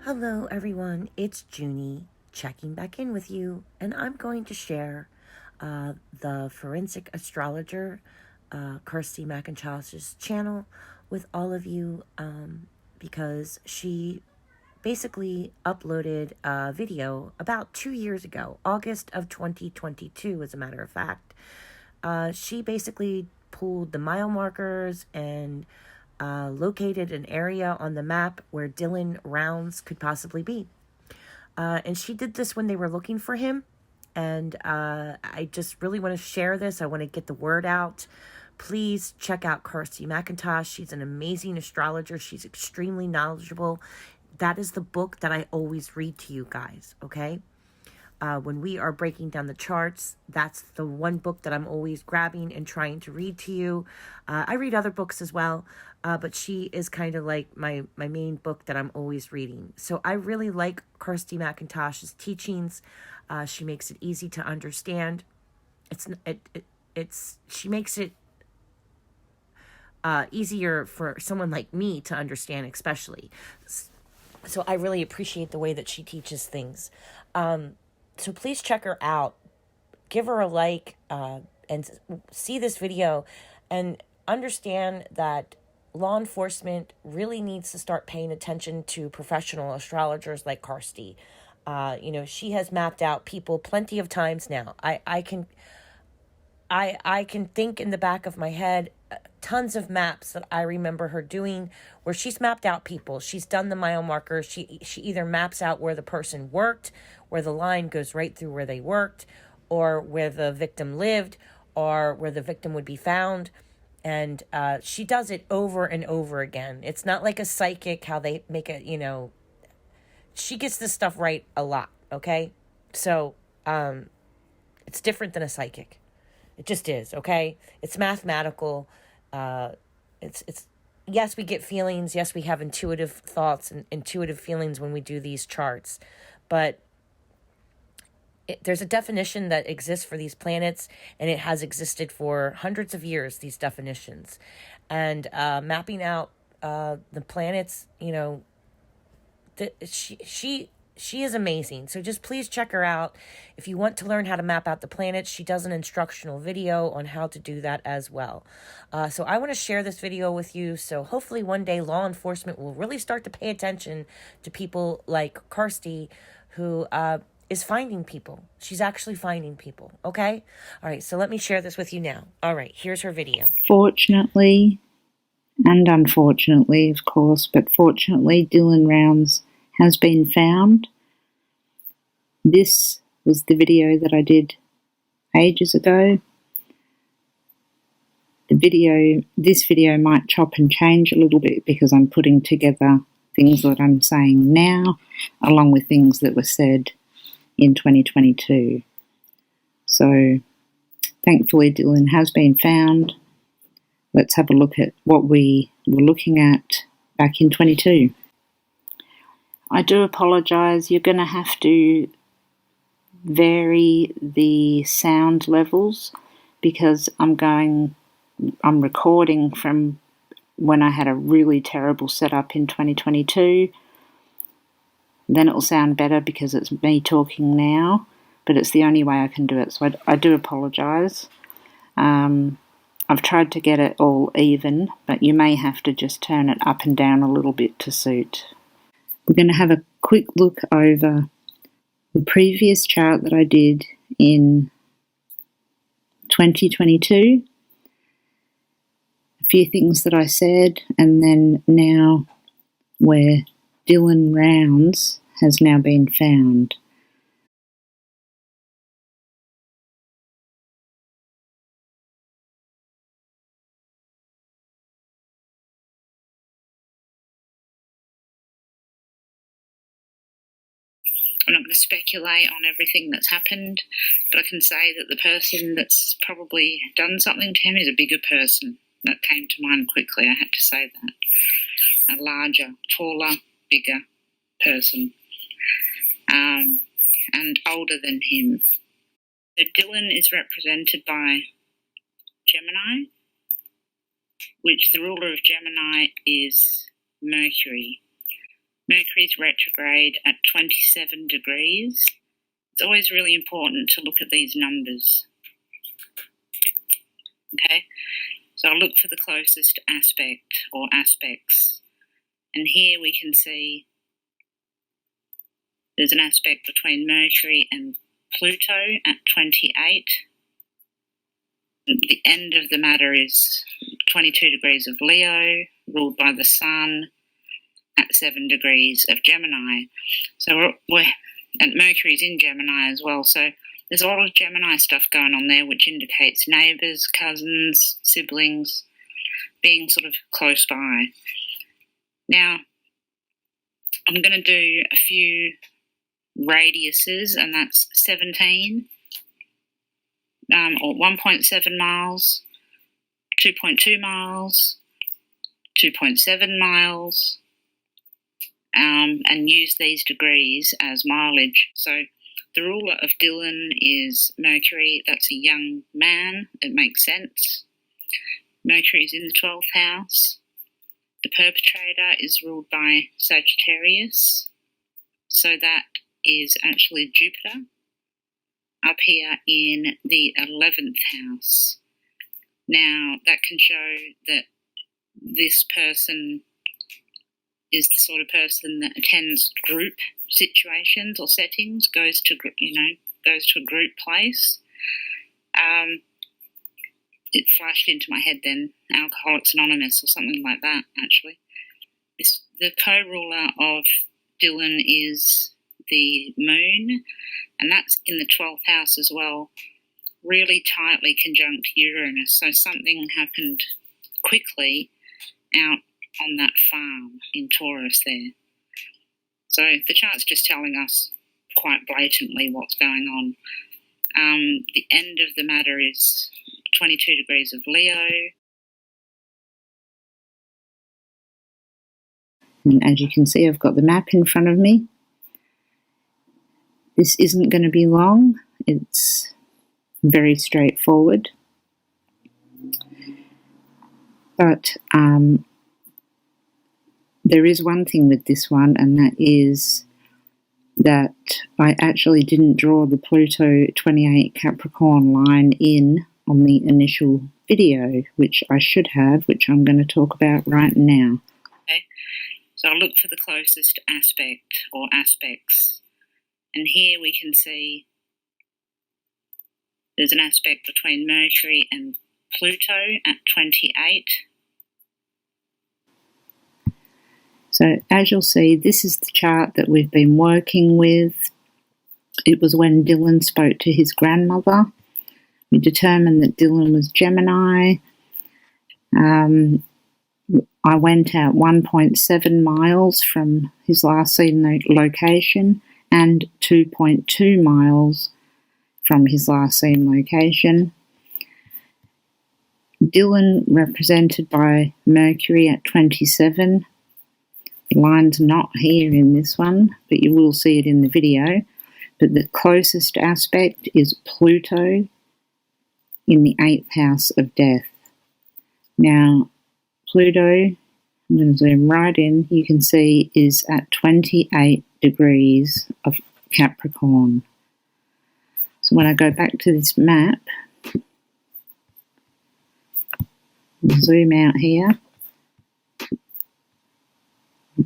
Hello everyone, it's Junie checking back in with you, and I'm going to share the forensic astrologer Kirsty McIntosh's channel with all of you because she basically uploaded a video about 2 years ago, August of 2022 as a matter of fact. She basically pulled the mile markers and located an area on the map where Dylan Rounds could possibly be. And she did this when they were looking for him. And I just really want to share this. I want to get the word out. Please check out Kirsty McIntosh. She's an amazing astrologer. She's extremely knowledgeable. That is the book that I always read to you guys, okay? When we are breaking down the charts, that's the one book that I'm always grabbing and trying to read to you. I read other books as well, but she is kind of like my main book that I'm always reading. So I really like Kirsty McIntosh's teachings. She makes it easy to understand. She makes it easier for someone like me to understand, especially. So I really appreciate the way that she teaches things. So please check her out, give her a like, and see this video, and understand that law enforcement really needs to start paying attention to professional astrologers like Kirsty. She has mapped out people plenty of times now. I can think in the back of my head tons of maps that I remember her doing where she's mapped out people. She's done the mile markers. She either maps out where the person worked, where the line goes right through where they worked, or where the victim lived, or where the victim would be found. And she does it over and over again. It's not like a psychic, how they make it, she gets this stuff right a lot, okay? So it's different than a psychic. It just is, okay? It's mathematical. It's yes, we get feelings. Yes, we have intuitive thoughts and intuitive feelings when we do these charts. But there's a definition that exists for these planets, and it has existed for hundreds of years, these definitions. And mapping out the planets, she is amazing. So just please check her out. If you want to learn how to map out the planets, she does an instructional video on how to do that as well. So I want to share this video with you. So hopefully one day law enforcement will really start to pay attention to people like Kirsty, who is finding people. She's actually finding people. Okay? All right. So let me share this with you now. All right. Here's her video. Fortunately, and unfortunately, of course, but fortunately, Dylan Rounds has been found. This was the video that I did ages ago. This video might chop and change a little bit because I'm putting together things that I'm saying now, along with things that were said in 2022. So, thankfully, Dylan has been found. Let's have a look at what we were looking at back in 22. I do apologise. You're going to have to vary the sound levels because I'm recording from when I had a really terrible setup in 2022. Then it'll sound better because it's me talking now, but it's the only way I can do it. So I do apologise. I've tried to get it all even, but you may have to just turn it up and down a little bit to suit. We're going to have a quick look over the previous chart that I did in 2022, a few things that I said, and then now where Dylan Rounds has now been found. I'm not going to speculate on everything that's happened, but I can say that the person that's probably done something to him is a bigger person. That came to mind quickly, I had to say that. A larger, taller, bigger person. And older than him. So Dylan is represented by Gemini, which the ruler of Gemini is Mercury. Mercury's retrograde at 27 degrees. It's always really important to look at these numbers. Okay, so I'll look for the closest aspect or aspects. And here we can see there's an aspect between Mercury and Pluto at 28. The end of the matter is 22 degrees of Leo, ruled by the Sun, at 7 degrees of Gemini. So and Mercury's in Gemini as well. So there's a lot of Gemini stuff going on there, which indicates neighbours, cousins, siblings being sort of close by. Now, I'm going to do a few radiuses, and that's 17, or 1.7 miles, 2.2 miles, 2.7 miles, and use these degrees as mileage. So the ruler of Dylan is Mercury. That's a young man. It makes sense. Mercury is in the 12th house. The perpetrator is ruled by Sagittarius. So that is actually Jupiter up here in the 11th house. Now, that can show that this person is the sort of person that attends group situations or settings, goes to a group place. It flashed into my head then, Alcoholics Anonymous or something like that, actually. The co-ruler of Dylan is the moon, and that's in the 12th house as well, really tightly conjunct Uranus. So something happened quickly out on that farm in Taurus there. So the chart's just telling us quite blatantly what's going on. The end of the matter is 22 degrees of Leo. And as you can see, I've got the map in front of me. This isn't going to be long. It's very straightforward. But there is one thing with this one, and that is that I actually didn't draw the Pluto 28 Capricorn line in on the initial video, which I should have, which I'm going to talk about right now. Okay, so I'll look for the closest aspect or aspects. And here we can see there's an aspect between Mercury and Pluto at 28. So as you'll see, this is the chart that we've been working with. It was when Dylan spoke to his grandmother. We determined that Dylan was Gemini. I went out 1.7 miles from his last seen location and 2.2 miles from his last seen location. Dylan represented by Mercury at 27. The line's not here in this one, but you will see it in the video. But the closest aspect is Pluto in the 8th house of death. Now, Pluto, I'm going to zoom right in, you can see is at 28 degrees of Capricorn. So when I go back to this map, zoom out here,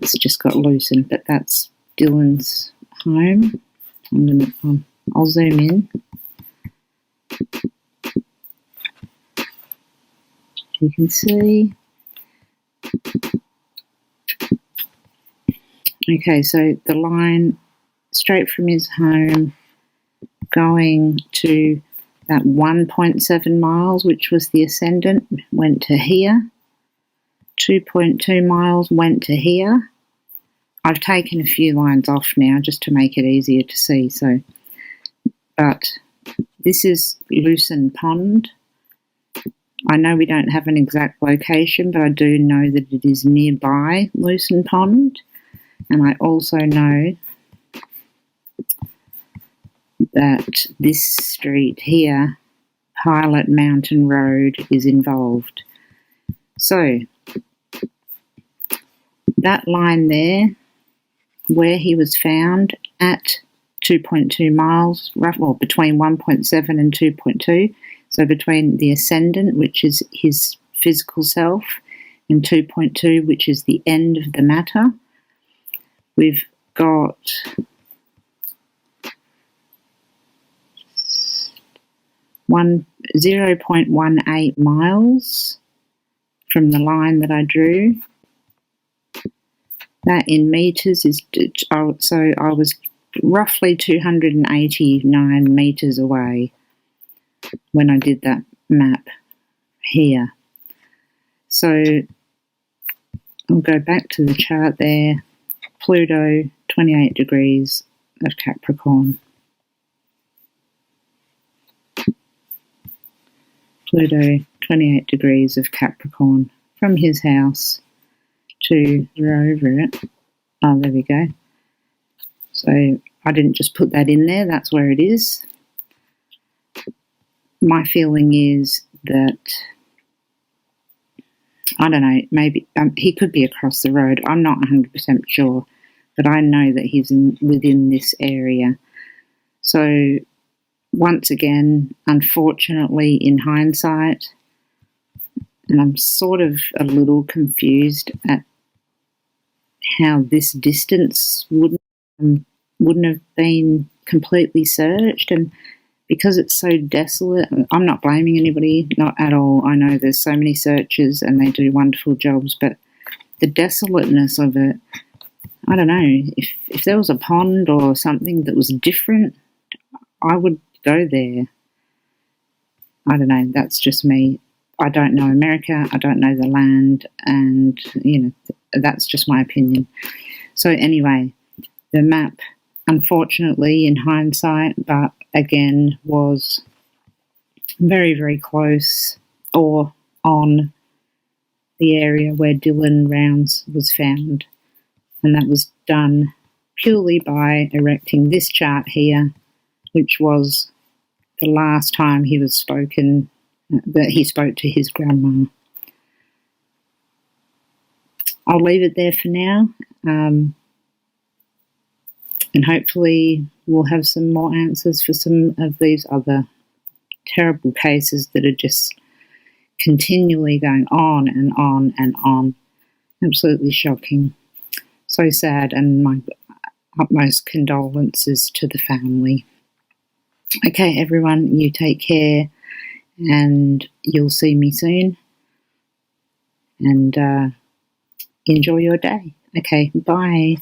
it's just got loosened, but that's Dylan's home. I'll zoom in. You can see. Okay, so the line straight from his home going to that 1.7 miles, which was the ascendant, went to here. 2.2 miles went to here. I've taken a few lines off now just to make it easier to see. But this is Lucerne Pond. I know we don't have an exact location, but I do know that it is nearby Lucerne Pond. And I also know that this street here, Pilot Mountain Road, is involved. So, that line there where he was found at 2.2 miles, well, between 1.7 and 2.2. So between the ascendant, which is his physical self, and 2.2, which is the end of the matter. We've got 0.18 miles from the line that I drew. That in meters is, so I was roughly 289 meters away when I did that map here. So I'll go back to the chart there. Pluto, 28 degrees of Capricorn. Pluto, 28 degrees of Capricorn from his house to over it. Oh, there we go. So I didn't just put that in there, that's where it is. My feeling is that, I don't know, maybe he could be across the road. I'm not 100% sure, but I know that he's within this area. So once again, unfortunately, in hindsight, and I'm sort of a little confused at how this distance wouldn't have been completely searched, and because it's so desolate, I'm not blaming anybody, not at all. I know there's so many searchers and they do wonderful jobs, but the desolateness of it, I don't know, if there was a pond or something that was different, I would go there. I don't know, that's just me. I don't know America, I don't know the land, and, that's just my opinion. So anyway, the map, unfortunately, in hindsight, but again, was very, very close or on the area where Dylan Rounds was found. And that was done purely by erecting this chart here, which was the last time he was spoken, that he spoke to his grandma. I'll leave it there for now, and hopefully we'll have some more answers for some of these other terrible cases that are just continually going on and on and on. Absolutely shocking. So sad, and my utmost condolences to the family. Okay, everyone, you take care, and you'll see me soon. And enjoy your day. Okay, bye.